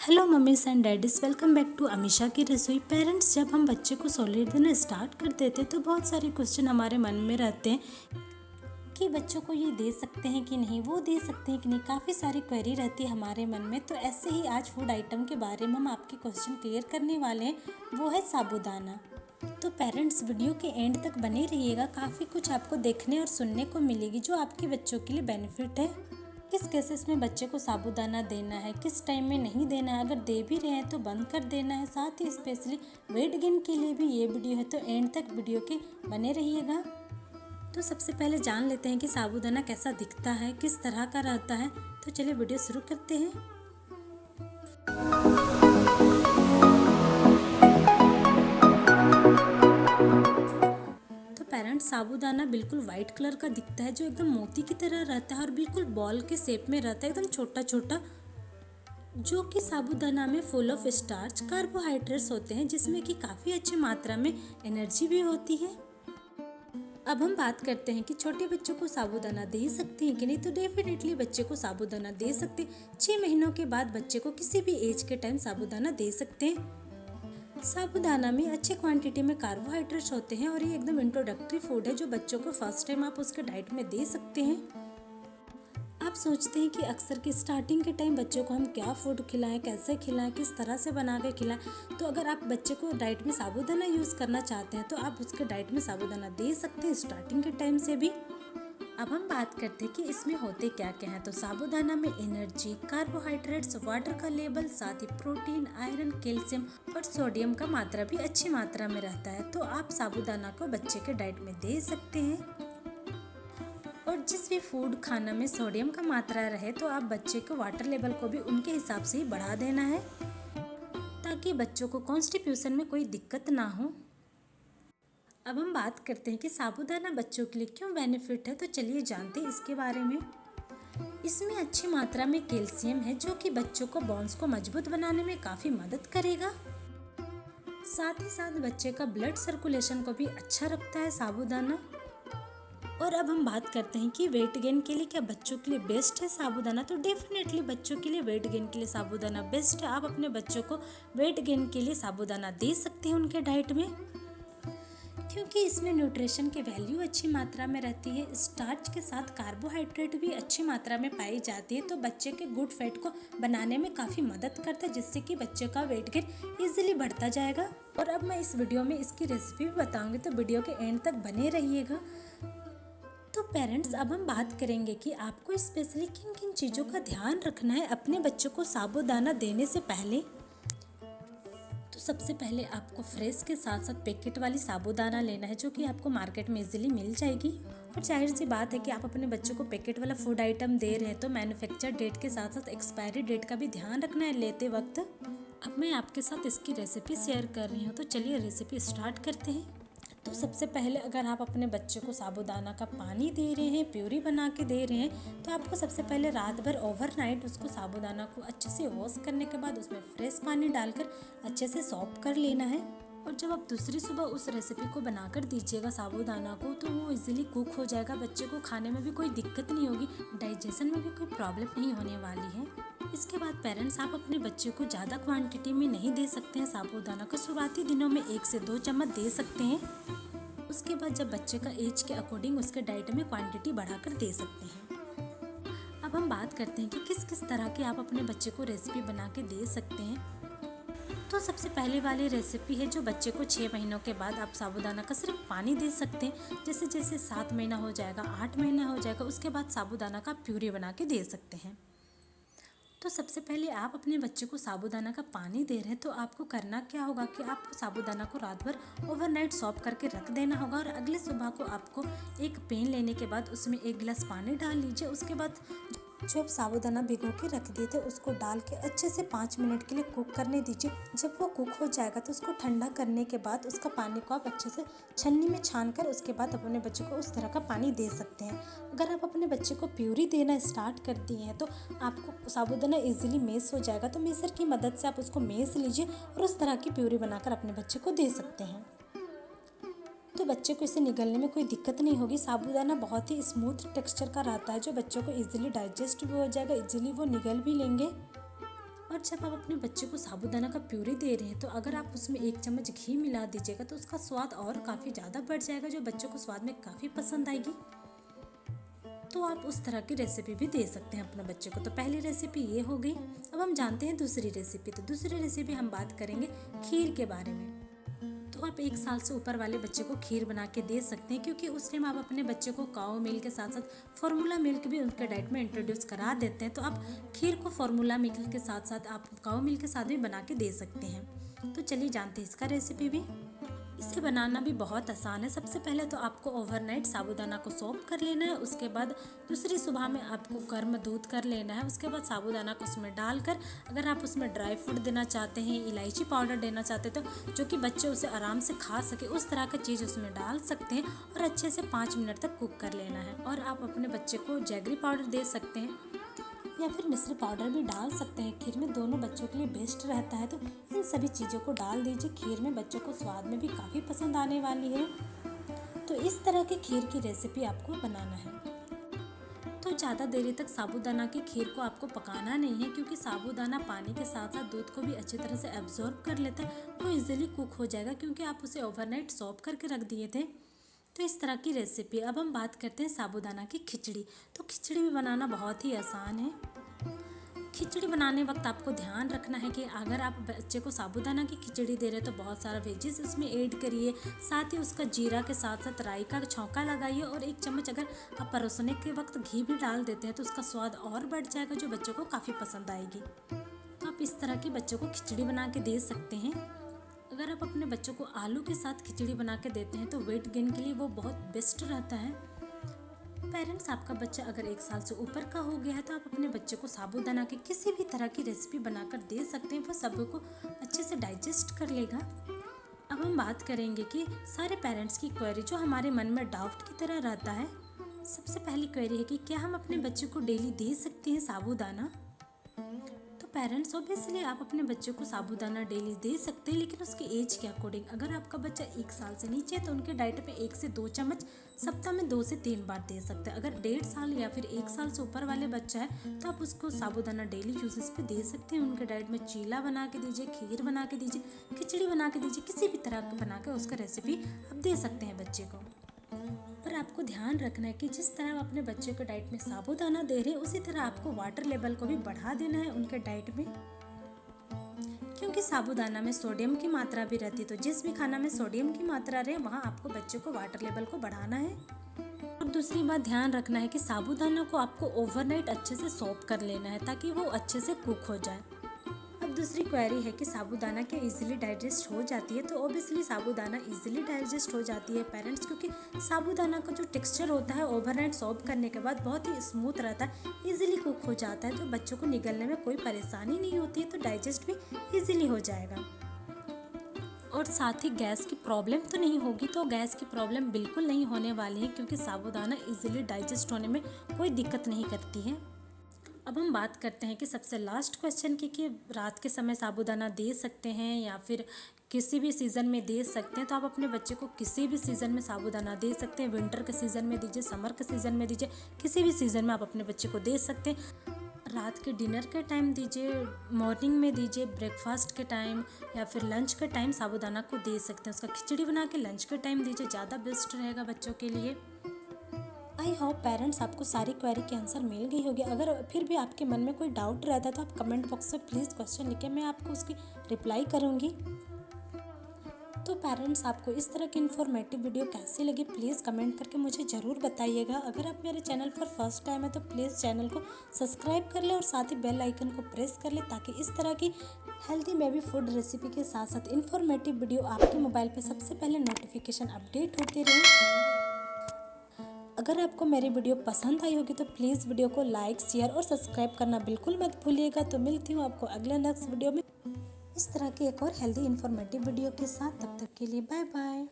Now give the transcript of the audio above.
Hello mummies and daddies, welcome back to Amisha की रसोई। Parents, जब हम बच्चे को सॉलिड देना स्टार्ट कर देते तो बहुत सारे क्वेश्चन हमारे मन में रहते हैं कि बच्चों को ये दे सकते हैं कि नहीं, वो दे सकते हैं कि नहीं। काफ़ी सारी क्वेरी रहती है हमारे मन में। तो ऐसे ही आज फूड आइटम के बारे में हम आपके क्वेश्चन क्लियर करने वाले हैं, वो है साबूदाना। तो पेरेंट्स, वीडियो के एंड तक बने रहिएगा। काफ़ी कुछ आपको देखने और सुनने को मिलेगी जो आपके बच्चों के लिए बेनिफिट है। किस केसेस में बच्चे को साबूदाना देना है, किस टाइम में नहीं देना है, अगर दे भी रहे हैं तो बंद कर देना है। साथ ही स्पेशली वेट गेन के लिए भी ये वीडियो है, तो एंड तक वीडियो के बने रहिएगा। तो सबसे पहले जान लेते हैं कि साबूदाना कैसा दिखता है, किस तरह का रहता है। तो चलिए वीडियो शुरू करते हैं। पेरेंट्स, साबूदाना बिल्कुल वाइट कलर का दिखता है, जो एकदम मोती की तरह रहता है और बिल्कुल बॉल के शेप में रहता है, एकदम छोटा छोटा। जो कि साबूदाना में फुल ऑफ स्टार्च, कार्बोहाइड्रेट्स होते हैं, जिसमें कि काफ़ी अच्छी मात्रा में एनर्जी भी होती है। अब हम बात करते हैं कि छोटे बच्चों को साबूदाना दे सकते हैं कि नहीं। तो डेफिनेटली बच्चे को साबूदाना दे सकते हैं। 6 महीनों के बाद बच्चे को किसी भी एज के टाइम साबूदाना दे सकते हैं। साबूदाना में अच्छे क्वांटिटी में कार्बोहाइड्रेट्स होते हैं और ये एकदम इंट्रोडक्टरी फूड है, जो बच्चों को फर्स्ट टाइम आप उसके डाइट में दे सकते हैं। आप सोचते हैं कि अक्सर कि स्टार्टिंग के टाइम बच्चों को हम क्या फूड खिलाएं, कैसे खिलाएं, किस तरह से बना के खिलाएं। तो अगर आप बच्चे को डाइट में साबूदाना यूज़ करना चाहते हैं तो आप उसके डाइट में साबूदाना दे सकते हैं स्टार्टिंग के टाइम से भी। अब हम बात करते हैं कि इसमें होते क्या क्या हैं। तो साबूदाना में एनर्जी, कार्बोहाइड्रेट्स, वाटर का लेवल, साथ ही प्रोटीन, आयरन, कैल्शियम और सोडियम का मात्रा भी अच्छी मात्रा में रहता है। तो आप साबूदाना को बच्चे के डाइट में दे सकते हैं। और जिस भी फूड खाना में सोडियम का मात्रा रहे तो आप बच्चे को वाटर लेवल को भी उनके हिसाब से ही बढ़ा देना है, ताकि बच्चों को कॉन्स्टिपेशन में कोई दिक्कत ना हो। अब हम बात करते हैं कि साबूदाना बच्चों के लिए क्यों बेनिफिट है। तो चलिए जानते हैं इसके बारे में। इसमें अच्छी मात्रा में कैल्शियम है, जो कि बच्चों को बोन्स को मजबूत बनाने में काफ़ी मदद करेगा। साथ ही साथ बच्चे का ब्लड सर्कुलेशन को भी अच्छा रखता है साबूदाना। और अब हम बात करते हैं कि वेट गेन के लिए क्या बच्चों के लिए बेस्ट है साबूदाना। तो डेफिनेटली बच्चों के लिए वेट गेन के लिए साबूदाना बेस्ट है। आप अपने बच्चों को वेट गेन के लिए साबूदाना दे सकते हैं उनके डाइट में, क्योंकि इसमें न्यूट्रिशन की वैल्यू अच्छी मात्रा में रहती है। स्टार्च के साथ कार्बोहाइड्रेट भी अच्छी मात्रा में पाई जाती है, तो बच्चे के गुड फैट को बनाने में काफ़ी मदद करता है, जिससे कि बच्चे का वेट गेन इजीली बढ़ता जाएगा। और अब मैं इस वीडियो में इसकी रेसिपी भी बताऊंगी, तो वीडियो के एंड तक बने रहिएगा। तो पेरेंट्स, अब हम बात करेंगे कि आपको स्पेशली किन किन चीज़ों का ध्यान रखना है अपने बच्चों को साबूदाना देने से पहले। तो सबसे पहले आपको फ्रेश के साथ साथ पैकेट वाली साबूदाना लेना है, जो कि आपको मार्केट में इजीली मिल जाएगी। और जाहिर सी बात है कि आप अपने बच्चों को पैकेट वाला फूड आइटम दे रहे हैं, तो मैन्युफैक्चर डेट के साथ साथ एक्सपायरी डेट का भी ध्यान रखना है लेते वक्त। अब मैं आपके साथ इसकी रेसिपी शेयर कर रही हूँ, तो चलिए रेसिपी स्टार्ट करते हैं। तो सबसे पहले अगर आप अपने बच्चे को साबूदाना का पानी दे रहे हैं, प्यूरी बना के दे रहे हैं, तो आपको सबसे पहले रात भर ओवरनाइट उसको साबूदाना को अच्छे से वॉश करने के बाद उसमें फ्रेश पानी डालकर अच्छे से सॉक कर लेना है। और जब आप दूसरी सुबह उस रेसिपी को बनाकर दीजिएगा साबूदाना को, तो वो इजीली कुक हो जाएगा। बच्चे को खाने में भी कोई दिक्कत नहीं होगी, डाइजेशन में भी कोई प्रॉब्लम नहीं होने वाली है। इसके बाद पेरेंट्स, आप अपने बच्चे को ज़्यादा क्वांटिटी में नहीं दे सकते हैं साबूदाना को। शुरुआती दिनों में 1 से 2 चम्मच दे सकते हैं। उसके बाद जब बच्चे का एज के अकॉर्डिंग उसके डाइट में क्वांटिटी बढ़ाकर दे सकते हैं। अब हम बात करते हैं कि किस किस तरह की आप अपने बच्चे को रेसिपी बना के दे सकते हैं। तो सबसे पहले वाली रेसिपी है जो बच्चे को 6 महीनों के बाद आप साबूदाना का सिर्फ पानी दे सकते हैं। जैसे जैसे 7 महीना हो जाएगा, 8 महीना हो जाएगा, उसके बाद साबूदाना का प्यूरी बना के दे सकते हैं। तो सबसे पहले आप अपने बच्चे को साबूदाना का पानी दे रहे हैं, तो आपको करना क्या होगा कि आपको साबूदाना को रात भर ओवरनाइट सॉक करके रख देना होगा। और अगले सुबह को आपको एक पेन लेने के बाद उसमें 1 गिलास पानी डाल लीजिए। उसके बाद जो आप साबूदाना भिगो के रख दिए थे उसको डाल के अच्छे से 5 मिनट के लिए कुक करने दीजिए। जब वो कुक हो जाएगा तो उसको ठंडा करने के बाद उसका पानी को आप अच्छे से छन्नी में छान कर उसके बाद अपने बच्चे को उस तरह का पानी दे सकते हैं। अगर आप अपने बच्चे को प्यूरी देना स्टार्ट कर दिए हैं तो आपको साबूदाना इजीली मेस हो जाएगा। तो मेसर की मदद से आप उसको मेस लीजिए और उस तरह की प्यूरी बनाकर अपने बच्चे को दे सकते हैं। तो बच्चे को इसे निगलने में कोई दिक्कत नहीं होगी। साबूदाना बहुत ही स्मूथ टेक्सचर का रहता है, जो बच्चों को इजीली डाइजेस्ट भी हो जाएगा, इजीली वो निगल भी लेंगे। और जब आप अपने बच्चे को साबूदाना का प्यूरी दे रहे हैं तो अगर आप उसमें 1 चम्मच घी मिला दीजिएगा तो उसका स्वाद और काफ़ी ज़्यादा बढ़ जाएगा, जो बच्चों को स्वाद में काफ़ी पसंद आएगी। तो आप उस तरह की रेसिपी भी दे सकते हैं अपने बच्चे को। तो पहली रेसिपी ये हो गई। अब हम जानते हैं दूसरी रेसिपी। तो दूसरी रेसिपी हम बात करेंगे खीर के बारे में। तो आप 1 साल से ऊपर वाले बच्चे को खीर बना के दे सकते हैं, क्योंकि उस टाइम आप अपने बच्चे को काओ मिल्क के साथ साथ फार्मूला मिल्क भी उनके डाइट में इंट्रोड्यूस करा देते हैं। तो आप खीर को फार्मूला मिल्क के साथ साथ आप काओ मिल्क के साथ भी बना के दे सकते हैं। तो चलिए जानते हैं इसका रेसिपी भी। इसे बनाना भी बहुत आसान है। सबसे पहले तो आपको ओवरनाइट साबूदाना को सोक कर लेना है। उसके बाद दूसरी सुबह में आपको गर्म दूध कर लेना है। उसके बाद साबूदाना को उसमें डालकर, अगर आप उसमें ड्राई फ्रूट देना चाहते हैं, इलायची पाउडर देना चाहते हैं, तो जो कि बच्चे उसे आराम से खा सके उस तरह की चीज़ उसमें डाल सकते हैं और अच्छे से 5 मिनट तक कुक कर लेना है। और आप अपने बच्चे को जैगरी पाउडर दे सकते हैं या फिर मिश्री पाउडर भी डाल सकते हैं। खीर में दोनों बच्चों के लिए बेस्ट रहता है। तो इन सभी चीज़ों को डाल दीजिए। खीर में बच्चों को स्वाद में भी काफ़ी पसंद आने वाली है। तो इस तरह की खीर की रेसिपी आपको बनाना है। तो ज़्यादा देरी तक साबूदाना की खीर को आपको पकाना नहीं है, क्योंकि साबूदाना पानी के साथ साथ दूध को भी अच्छी तरह से एब्जॉर्ब कर लेता है। वो इजीली कुक हो जाएगा, क्योंकि आप उसे ओवरनाइट सोक करके रख दिए थे। तो इस तरह की रेसिपी। अब हम बात करते हैं साबूदाना की खिचड़ी। तो खिचड़ी भी बनाना बहुत ही आसान है। खिचड़ी बनाने वक्त आपको ध्यान रखना है कि अगर आप बच्चे को साबूदाना की खिचड़ी दे रहे हैं तो बहुत सारा वेजिस इसमें ऐड करिए। साथ ही उसका जीरा के साथ साथ राई का छौंका लगाइए और 1 चम्मच अगर आप परोसने के वक्त घी भी डाल देते हैं तो उसका स्वाद और बढ़ जाएगा, जो बच्चों को काफ़ी पसंद आएगी। तो आप इस तरह की बच्चों को खिचड़ी बना के दे सकते हैं। अगर आप अपने बच्चों को आलू के साथ खिचड़ी बना के देते हैं तो वेट गेन के लिए वो बहुत बेस्ट रहता है। पेरेंट्स, आपका बच्चा अगर 1 साल से ऊपर का हो गया है तो आप अपने बच्चे को साबूदाना की किसी भी तरह की रेसिपी बनाकर दे सकते हैं। वो सबको अच्छे से डाइजेस्ट कर लेगा। अब हम बात करेंगे कि सारे पेरेंट्स की क्वेरी जो हमारे मन में डाउट की तरह रहता है। सबसे पहली क्वेरी है कि क्या हम अपने बच्चे को डेली दे सकते हैं साबूदाना। पेरेंट्स, ऑब्वियसली आप अपने बच्चे को साबूदाना डेली दे सकते हैं, लेकिन उसके एज के अकॉर्डिंग। अगर आपका बच्चा 1 साल से नीचे है तो उनके डाइट में 1 से 2 चम्मच सप्ताह में 2 से 3 बार दे सकते हैं। अगर 1.5 साल या फिर 1 साल से ऊपर वाले बच्चा है तो आप उसको साबूदाना डेली यूजेस पे दे सकते हैं। उनके डाइट में चीला बना के दीजिए, खीर बना के दीजिए, खिचड़ी बना के दीजिए, किसी भी तरह का बना कर उसका रेसिपी आप दे सकते हैं बच्चे को। पर आपको ध्यान रखना है कि जिस तरह आप अपने बच्चे को डाइट में साबूदाना दे रहे हैं उसी तरह आपको वाटर लेवल को भी बढ़ा देना है उनके डाइट में, क्योंकि साबूदाना में सोडियम की मात्रा भी रहती है। तो जिस भी खाना में सोडियम की मात्रा रहे वहाँ आपको बच्चे को वाटर लेवल को बढ़ाना है। और दूसरी बात ध्यान रखना है कि साबूदाना को आपको ओवरनाइट अच्छे से सोक कर लेना है ताकि वो अच्छे से कुक हो जाए। अब दूसरी क्वेरी है कि साबूदाना क्या इजीली डाइजेस्ट हो जाती है। तो ऑब्वियसली साबूदाना इजीली डाइजेस्ट हो जाती है पेरेंट्स, क्योंकि साबूदाना का जो टेक्सचर होता है ओवरनाइट सोक करने के बाद बहुत ही स्मूथ रहता है, इजीली कुक हो जाता है। तो बच्चों को निगलने में कोई परेशानी नहीं होती है, तो डाइजेस्ट भी इजीली हो जाएगा। और साथ ही गैस की प्रॉब्लम तो नहीं होगी। तो गैस की प्रॉब्लम बिल्कुल नहीं होने वाली है, क्योंकि साबूदाना इजीली डाइजेस्ट होने में कोई दिक्कत नहीं करती है। अब हम बात करते हैं कि सबसे लास्ट क्वेश्चन की कि रात के समय साबूदाना दे सकते हैं या फिर किसी भी सीज़न में दे सकते हैं। तो आप अपने बच्चे को किसी भी सीज़न में साबूदाना दे सकते हैं। विंटर के सीज़न में दीजिए, समर के सीज़न में दीजिए, किसी भी सीज़न में आप अपने बच्चे को दे सकते हैं। रात के डिनर के टाइम दीजिए, मॉर्निंग में दीजिए, ब्रेकफास्ट के टाइम या फिर लंच के टाइम साबूदाना को दे सकते हैं। उसका खिचड़ी बना के लंच के टाइम दीजिए, ज़्यादा बेस्ट रहेगा बच्चों के लिए। आई होप पेरेंट्स आपको सारी क्वेरी के आंसर मिल गई होगी। अगर फिर भी आपके मन में कोई डाउट रहता है तो आप कमेंट बॉक्स में प्लीज़ क्वेश्चन लिखें, मैं आपको उसकी रिप्लाई करूँगी। तो पेरेंट्स, आपको इस तरह की इन्फॉर्मेटिव वीडियो कैसी लगी प्लीज़ कमेंट करके मुझे ज़रूर बताइएगा। अगर आप मेरे चैनल पर फर्स्ट टाइम है तो प्लीज़ चैनल को सब्सक्राइब कर लें और साथ ही बेल आइकन को प्रेस कर लें, ताकि इस तरह की हेल्दी बेबी फूड रेसिपी के साथ साथ इन्फॉर्मेटिव वीडियो आपके मोबाइल पर सबसे पहले नोटिफिकेशन अपडेट होते रहे। अगर आपको मेरी वीडियो पसंद आई होगी तो प्लीज़ वीडियो को लाइक, शेयर और सब्सक्राइब करना बिल्कुल मत भूलिएगा। तो मिलती हूँ आपको अगले नेक्स्ट वीडियो में इस तरह की एक और हेल्दी इन्फॉर्मेटिव वीडियो के साथ। तब तक के लिए बाय बाय।